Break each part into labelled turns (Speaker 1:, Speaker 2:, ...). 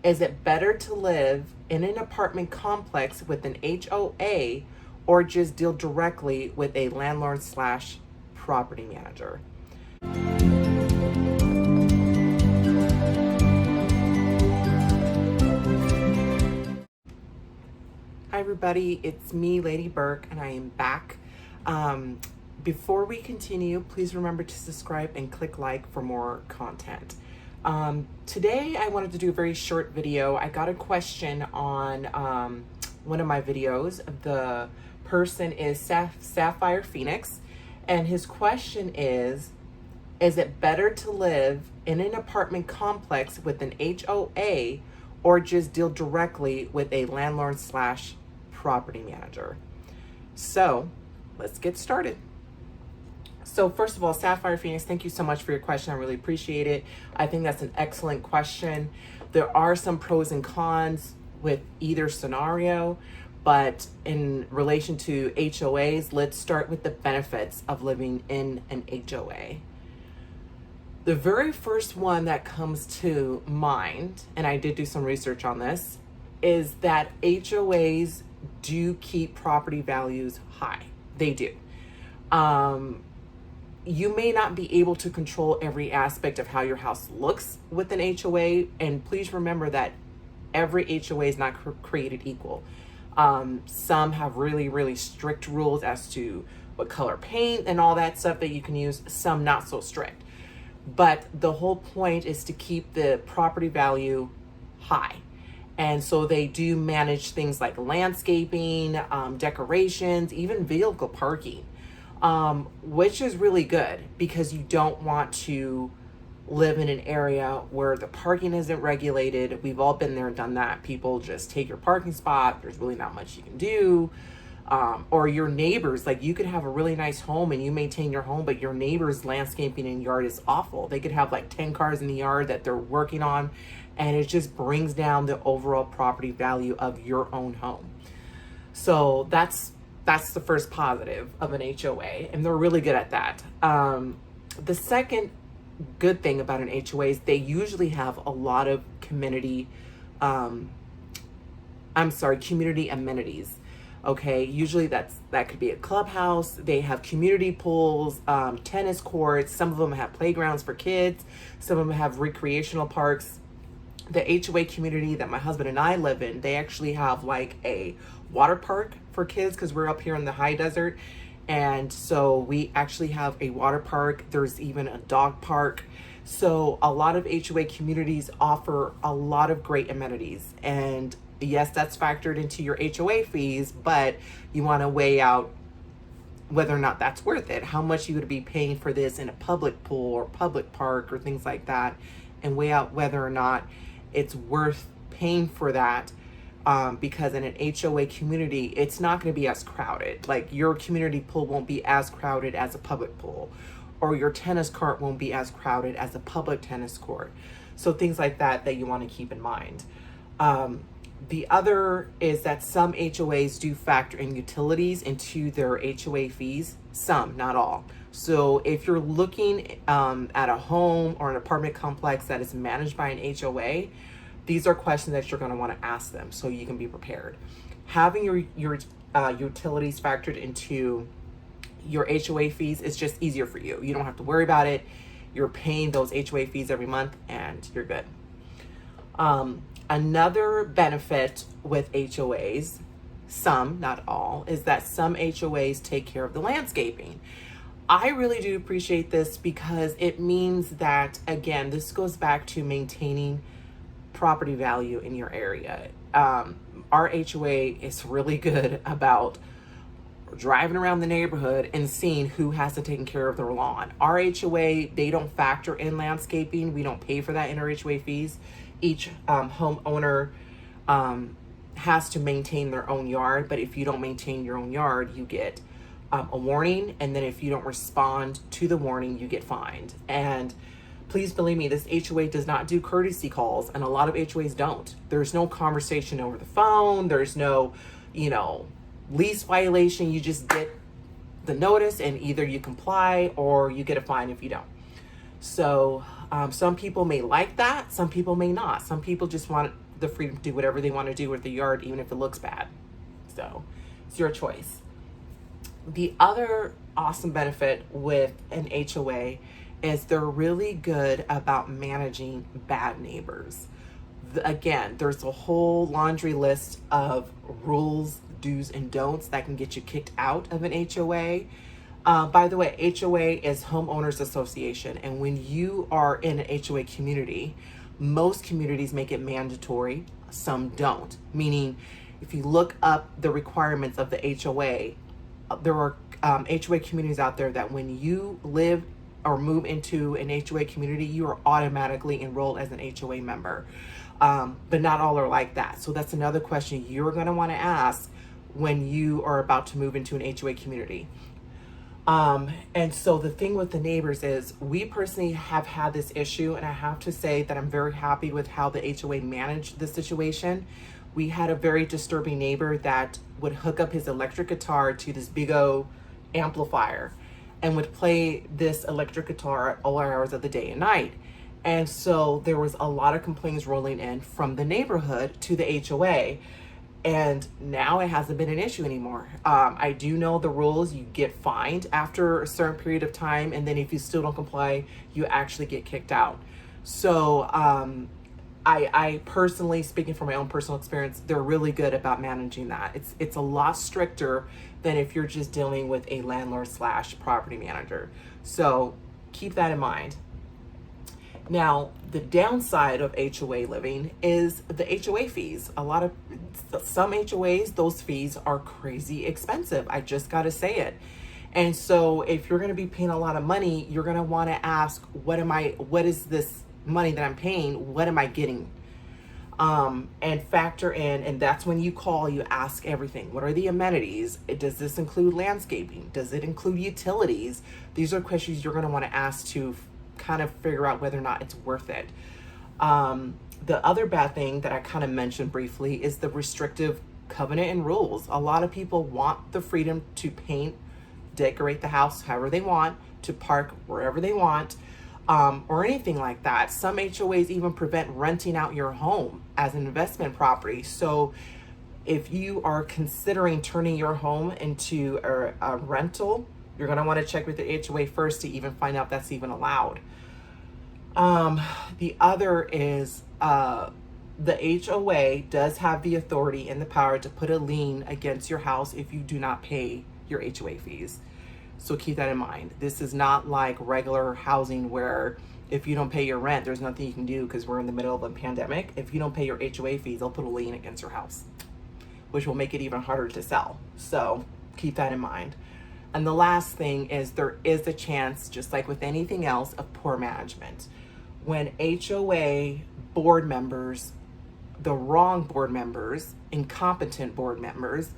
Speaker 1: Is it better to live in an apartment complex with an HOA or just deal directly with a landlord slash property manager? Hi everybody, it's me, Lady Burke, and I am back. Before we continue, please remember to subscribe and click like for more content. Today I wanted to do a very short video. I got a question on one of my videos. The person is Sapphire Phoenix, and his question is it better to live in an apartment complex with an HOA or just deal directly with a landlord slash property manager? So let's get started. So first of all, Sapphire Phoenix, thank you so much for your question. I really appreciate it. I think that's an excellent question. There are some pros and cons with either scenario, but in relation to HOAs, let's start with the benefits of living in an HOA. The very first one that comes to mind, and I did do some research on this, is that HOAs do keep property values high. They do. You may not be able to control every aspect of how your house looks with an HOA, and please remember that every HOA is not created equal. Some have really, really strict rules as to what color paint and all that stuff that you can use, some not so strict. But the whole point is to keep the property value high. And so they do manage things like landscaping, decorations, even vehicle parking, which is really good because you don't want to live in an area where the parking isn't regulated. We've all been there and done that. People just take your parking spot. There's really not much you can do. Or your neighbors, like you could have a really nice home and you maintain your home, but your neighbor's landscaping and yard is awful. They could have like 10 cars in the yard that they're working on, and it just brings down the overall property value of your own home. So that's the first positive of an HOA, and they're really good at that. The second good thing about an HOA is they usually have a lot of community amenities. Okay, usually that could be a clubhouse. They have community pools, tennis courts. Some of them have playgrounds for kids. Some of them have recreational parks. The HOA community that my husband and I live in, they actually have like a water park for kids because we're up here in the high desert. And so we actually have a water park. There's even a dog park. So a lot of HOA communities offer a lot of great amenities. And yes, that's factored into your HOA fees, but you want to weigh out whether or not that's worth it, how much you would be paying for this in a public pool or public park or things like that, and weigh out whether or not it's worth paying for that, because in an HOA community, it's not going to be as crowded. Like your community pool won't be as crowded as a public pool, or your tennis court won't be as crowded as a public tennis court. So things like that you want to keep in mind. The other is that some HOAs do factor in utilities into their HOA fees. Some, not all. So if you're looking at a home or an apartment complex that is managed by an HOA, these are questions that you're going to want to ask them so you can be prepared. Having your utilities factored into your HOA fees is just easier for you. You don't have to worry about it. You're paying those HOA fees every month and you're good. Another benefit with HOAs, some, not all, is that some HOAs take care of the landscaping. I really do appreciate this because it means that, again, this goes back to maintaining property value in your area. Our HOA is really good about driving around the neighborhood and seeing who hasn't taken care of their lawn. Our HOA, they don't factor in landscaping. We don't pay for that in our HOA fees. Each homeowner has to maintain their own yard, but if you don't maintain your own yard, you get a warning, and then if you don't respond to the warning, you get fined. And please believe me, this HOA does not do courtesy calls, and a lot of HOAs don't. There's no conversation over the phone. There's no, lease violation. You just get the notice, and either you comply or you get a fine if you don't. So Some people may like that, some people may not. Some people just want the freedom to do whatever they want to do with the yard, even if it looks bad. So it's your choice. The other awesome benefit with an HOA is they're really good about managing bad neighbors. Again, there's a whole laundry list of rules, do's and don'ts that can get you kicked out of an HOA. By the way, HOA is Homeowners Association, and when you are in an HOA community, most communities make it mandatory, some don't. Meaning, if you look up the requirements of the HOA, there are HOA communities out there that when you live or move into an HOA community, you are automatically enrolled as an HOA member. But not all are like that. So that's another question you're going to want to ask when you are about to move into an HOA community. And so the thing with the neighbors is we personally have had this issue, and I have to say that I'm very happy with how the HOA managed the situation. We had a very disturbing neighbor that would hook up his electric guitar to this big old amplifier and would play this electric guitar at all hours of the day and night. And so there was a lot of complaints rolling in from the neighborhood to the HOA. And now it hasn't been an issue anymore. I do know the rules. You get fined after a certain period of time, and then if you still don't comply, you actually get kicked out. So I personally, speaking from my own personal experience, they're really good about managing that. It's a lot stricter than if you're just dealing with a landlord / property manager. So keep that in mind. Now, the downside of HOA living is the HOA fees. Some HOAs, those fees are crazy expensive. I just got to say it. And so if you're going to be paying a lot of money, you're going to want to ask, what is this money that I'm paying? What am I getting? And factor in, and that's when you call, you ask everything. What are the amenities? Does this include landscaping? Does it include utilities? These are questions you're going to want to ask to kind of figure out whether or not it's worth it. The other bad thing that I kind of mentioned briefly is the restrictive covenant and rules. A lot of people want the freedom to paint, decorate the house however they want, to park wherever they want, or anything like that. Some HOAs even prevent renting out your home as an investment property. So if you are considering turning your home into a rental, you're going to want to check with the HOA first to even find out if that's even allowed. The other is the HOA does have the authority and the power to put a lien against your house if you do not pay your HOA fees. So keep that in mind. This is not like regular housing where if you don't pay your rent, there's nothing you can do because we're in the middle of a pandemic. If you don't pay your HOA fees, they'll put a lien against your house, which will make it even harder to sell. So keep that in mind. And the last thing is there is a chance, just like with anything else, of poor management. When HOA board members, the wrong board members, incompetent board members,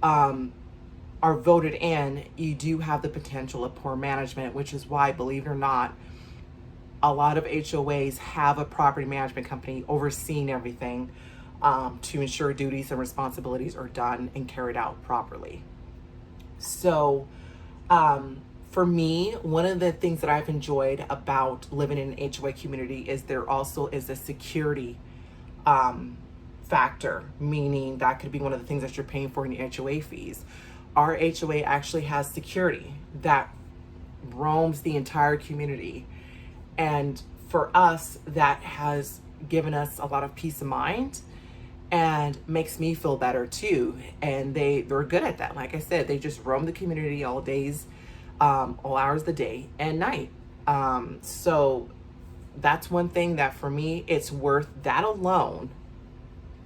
Speaker 1: are voted in, you do have the potential of poor management, which is why, believe it or not, a lot of HOAs have a property management company overseeing everything to ensure duties and responsibilities are done and carried out properly. So for me, one of the things that I've enjoyed about living in an HOA community is there also is a security factor, meaning that could be one of the things that you're paying for in your HOA fees. Our HOA actually has security that roams the entire community. And for us, that has given us a lot of peace of mind and makes me feel better too. And they're good at that. Like I said, they just roam the community all days, all hours of the day and night. So that's one thing that for me, it's worth, that alone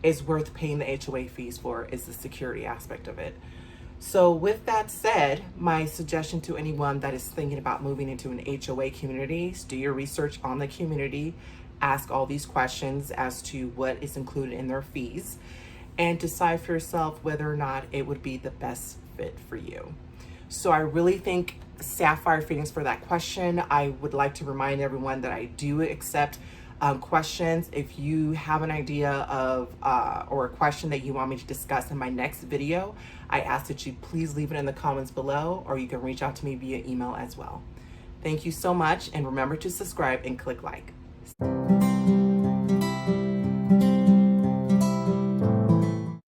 Speaker 1: is worth paying the HOA fees for, is the security aspect of it. So with that said, my suggestion to anyone that is thinking about moving into an HOA community is do your research on the community, ask all these questions as to what is included in their fees, and decide for yourself whether or not it would be the best fit for you. So I really thank Sapphire Phoenix for that question. I would like to remind everyone that I do accept questions. If you have an idea of or a question that you want me to discuss in my next video, I ask that you please leave it in the comments below, or you can reach out to me via email as well. Thank you so much, and remember to subscribe and click like.